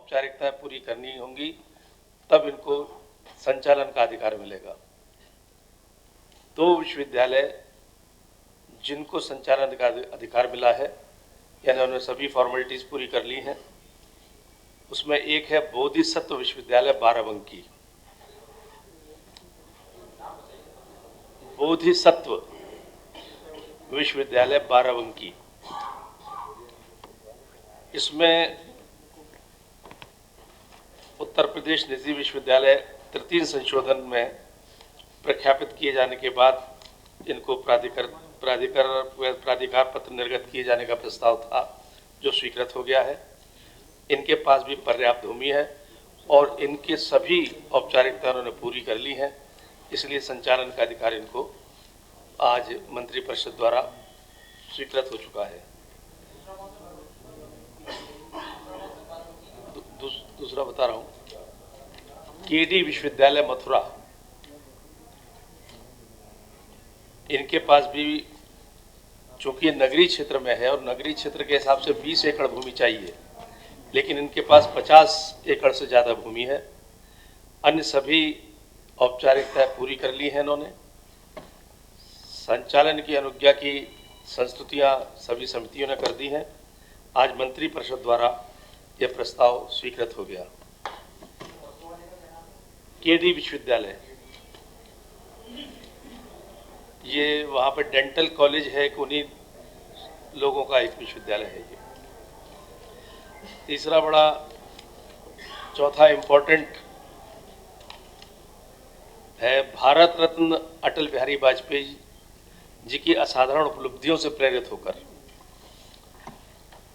औपचारिकताएं पूरी करनी होंगी, तब इनको संचालन का अधिकार मिलेगा। दो विश्वविद्यालय जिनको संचालन का अधिकार मिला है, यानी उन्होंने सभी फॉर्मेलिटीज पूरी कर ली हैं, उसमें एक है बोधिसत्व विश्वविद्यालय बाराबंकी। बोधिसत्व विश्वविद्यालय बाराबंकी, इसमें उत्तर प्रदेश निजी विश्वविद्यालय तृतीय संशोधन में प्रख्यापित किए जाने के बाद इनको प्राधिकार पत्र निर्गत किए जाने का प्रस्ताव था, जो स्वीकृत हो गया है। इनके पास भी पर्याप्त भूमि है और इनके सभी औपचारिकता उन्होंने पूरी कर ली हैं, इसलिए संचालन का अधिकार इनको आज मंत्रिपरिषद द्वारा स्वीकृत हो चुका है। दूसरा बता रहा हूँ, केडी विश्वविद्यालय मथुरा, इनके पास भी चूंकि नगरीय क्षेत्र में है और नगरीय क्षेत्र के हिसाब से 20 एकड़ भूमि चाहिए, लेकिन इनके पास 50 एकड़ से ज़्यादा भूमि है। अन्य सभी औपचारिकताएं पूरी कर ली हैं इन्होंने। संचालन की अनुज्ञा की संस्तुतियां सभी समितियों ने कर दी हैं। आज मंत्रिपरिषद द्वारा यह प्रस्ताव स्वीकृत हो गया। केडी विश्वविद्यालय, ये वहाँ पर डेंटल कॉलेज है कि उन्हीं लोगों का एक विश्वविद्यालय है ये। तीसरा बड़ा चौथा इम्पोर्टेंट है, भारत रत्न अटल बिहारी वाजपेयी जी की असाधारण उपलब्धियों से प्रेरित होकर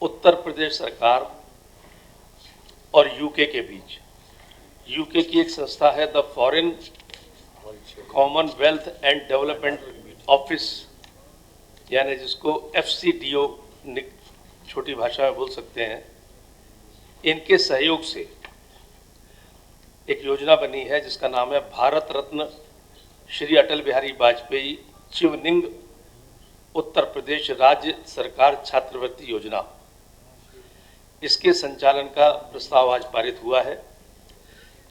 उत्तर प्रदेश सरकार और यूके के बीच, यूके की एक संस्था है the foreign Commonwealth and development office, यानी जिसको FCDO छोटी भाषा में बोल सकते हैं, इनके सहयोग से एक योजना बनी है जिसका नाम है भारत रत्न श्री अटल बिहारी वाजपेयी चिवनिंग उत्तर प्रदेश राज्य सरकार छात्रवृत्ति योजना। इसके संचालन का प्रस्ताव आज पारित हुआ है।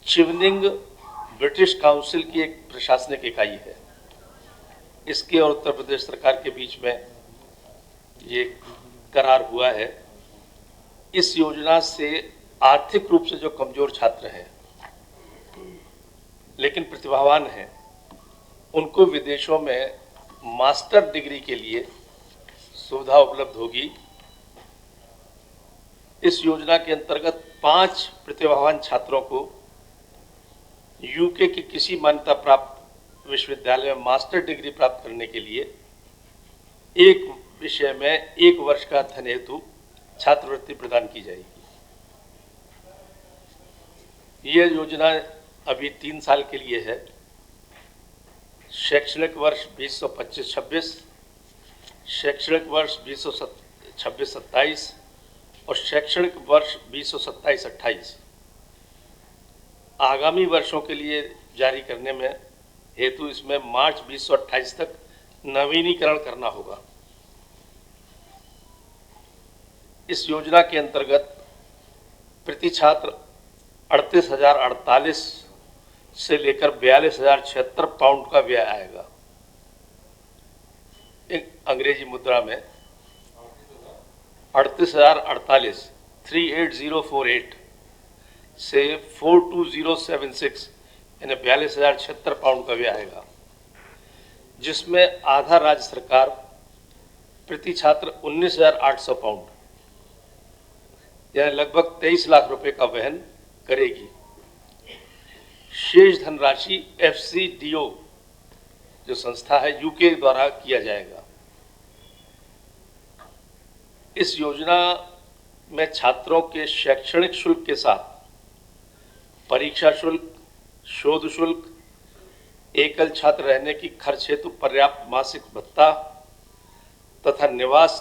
चिवनिंग ब्रिटिश काउंसिल की एक प्रशासनिक इकाई है। इसके और उत्तर प्रदेश सरकार के बीच में ये करार हुआ है। इस योजना से आर्थिक रूप से जो कमजोर छात्र हैं लेकिन प्रतिभावान हैं, उनको विदेशों में मास्टर डिग्री के लिए सुविधा उपलब्ध होगी। इस योजना के अंतर्गत 5 प्रतिभावान छात्रों को यूके के किसी मान्यता प्राप्त विश्वविद्यालय में मास्टर डिग्री प्राप्त करने के लिए एक विषय में 1 वर्ष का अध्ययन हेतु छात्रवृत्ति प्रदान की जाएगी। यह योजना अभी 3 साल के लिए है। शैक्षणिक वर्ष 2025-26, शैक्षणिक वर्ष 2026-27 और शैक्षणिक वर्ष 2027-28 आगामी वर्षों के लिए जारी करने में हेतु इसमें मार्च 2028 तक नवीनीकरण करना होगा। इस योजना के अंतर्गत प्रति छात्र 38,048 से लेकर 42,076 पाउंड का व्यय आएगा। एक अंग्रेजी मुद्रा में 38,048 38048 से 42076 यानी 42,076 पाउंड का व्यय आएगा, जिसमें आधा राज्य सरकार प्रति छात्र 19,800 पाउंड यानी लगभग 23 लाख रुपए का वहन करेगी। शेष धनराशि FCDO जो संस्था है यूके द्वारा किया जाएगा। इस योजना में छात्रों के शैक्षणिक शुल्क के साथ परीक्षा शुल्क, शोध शुल्क, एकल छात्र रहने की खर्च हेतु पर्याप्त मासिक भत्ता तथा निवास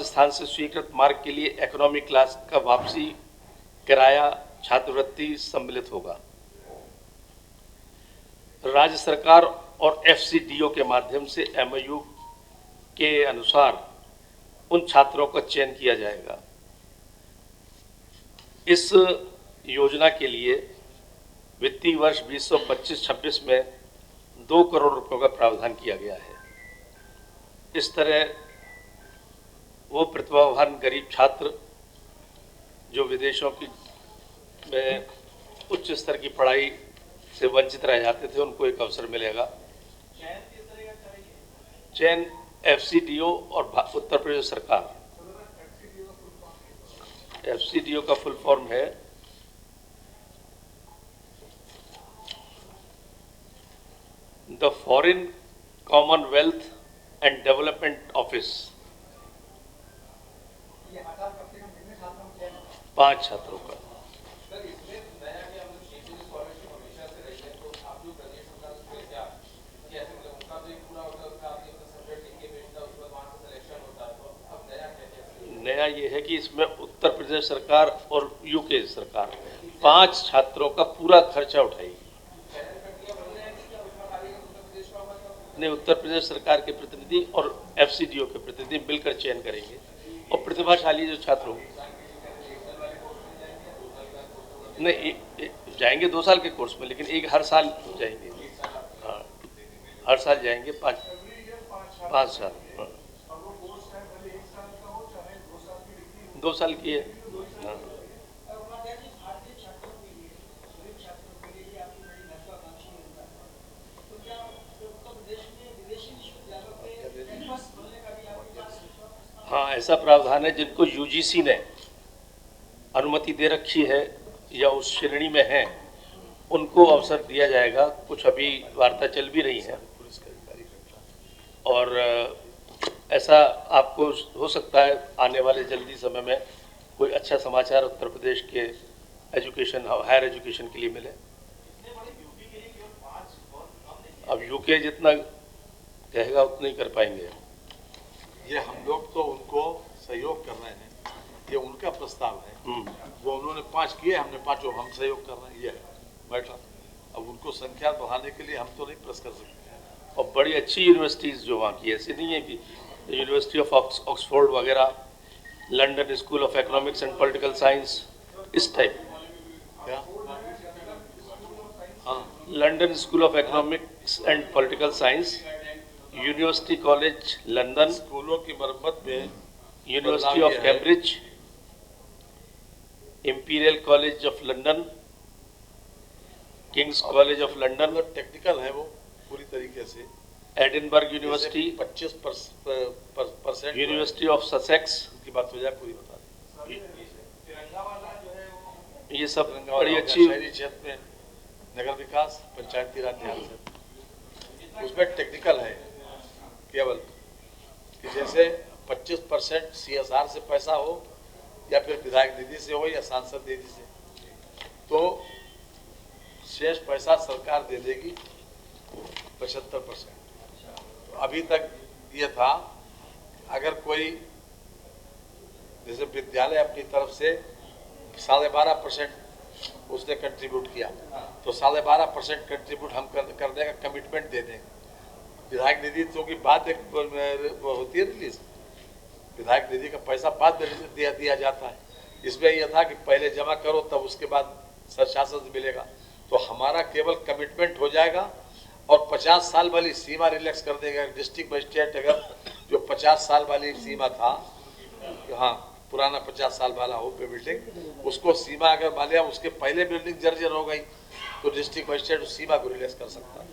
स्थान से स्वीकृत मार्ग के लिए इकोनॉमी क्लास का वापसी किराया छात्रवृत्ति सम्मिलित होगा। राज्य सरकार और FCDO के माध्यम से MOU के अनुसार उन छात्रों का चयन किया जाएगा इस योजना के लिए वित्तीय वर्ष 2025-26 में 2 करोड़ रुपयों का प्रावधान किया गया है। इस तरह वो प्रतिभावान गरीब छात्र जो विदेशों की में उच्च स्तर की पढ़ाई से वंचित रह जाते थे, उनको एक अवसर मिलेगा। चयन FCDO और उत्तर प्रदेश सरकार। FCDO का फुल फॉर्म है the foreign Commonwealth and development office. 5 छात्रों का। नया ये है कि इसमें उत्तर प्रदेश सरकार और UK सरकार 5 छात्रों का पूरा खर्चा उठाएगी। नहीं, उत्तर प्रदेश सरकार के प्रतिनिधि और FCDO के प्रतिनिधि मिलकर चयन करेंगे और प्रतिभाशाली जो छात्र होंगे नहीं जाएंगे 2 साल के कोर्स में, लेकिन एक हर साल जाएंगे। हाँ, हर साल जाएंगे 5 साल। हाँ। 2 साल की है। हाँ। हाँ, ऐसा प्रावधान है जिनको UGC ने अनुमति दे रखी है या उस श्रेणी में है, उनको अवसर दिया जाएगा। कुछ अभी वार्ता चल भी रही है और ऐसा आपको हो सकता है आने वाले जल्दी समय में कोई अच्छा समाचार उत्तर प्रदेश के एजुकेशन, हायर एजुकेशन के लिए मिले। अब UK जितना कहेगा उतना ही कर पाएंगे। ये हम लोग तो उनको सहयोग कर रहे हैं, ये उनका प्रस्ताव है। वो उन्होंने 5 किए, हमने 5 हम सहयोग कर रहे हैं, ये मैटर। अब उनको संख्या बढ़ाने के लिए हम तो नहीं प्रेस कर सकते। और बड़ी अच्छी यूनिवर्सिटीज़ जो वहाँ की, ऐसी नहीं है कि यूनिवर्सिटी ऑफ ऑक्सफोर्ड वगैरह, London school of economics and political science, इस टाइप। क्या? हाँ, London school of economics and political science, university college London, स्कूलों की मरम्मत में university of Cambridge, imperial college of London, Kings college of London. Technical है वो पूरी तरीके से। Edinburgh university, 25% university of Sussex की बात हो जाए पूरी बता दें। ये सब बड़ी अच्छी। शहरी क्षेत्र में नगर विकास, पंचायती राज ध्यान से उसमें टेक्निकल है केवल कि जैसे 25% CSR से पैसा हो या फिर विधायक निधि से हो या सांसद निधि से, तो शेष पैसा सरकार दे देगी 75%। तो अभी तक ये था अगर कोई जैसे विद्यालय अपनी तरफ से 12.5% उसने कंट्रीब्यूट किया, तो 12.5% कंट्रीब्यूट हम करने का कमिटमेंट दे देंगे। विधायक निधि तो की बात एक होती है रिलीज, विधायक निधि का पैसा बाद में दिया जाता है। इसमें यह था कि पहले जमा करो तब उसके बाद शासन मिलेगा। तो हमारा केवल कमिटमेंट हो जाएगा और 50 साल वाली सीमा रिलैक्स कर देगा। डिस्ट्रिक्ट मजिस्ट्रेट अगर जो 50 साल वाली सीमा था, हाँ पुराना 50 साल वाला हो पे बिल्डिंग, उसको सीमा अगर मान लिया उसके पहले बिल्डिंग जर्जर हो गई तो डिस्ट्रिक्ट मजिस्ट्रेट उस सीमा को रिलैक्स कर सकता है।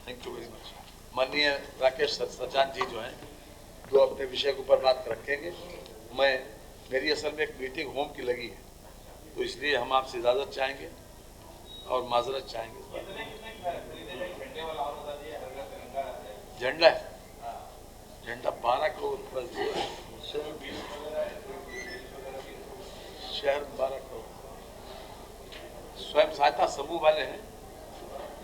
Thank you very much. माननीय राकेश सचान जी जो हैं जो अपने विषय के ऊपर बात रखेंगे। मेरी असल में एक मीटिंग होम की लगी है, तो इसलिए हम आपसे इजाज़त चाहेंगे और माजरत चाहेंगे। झंडा है, झंडा 12 करोड़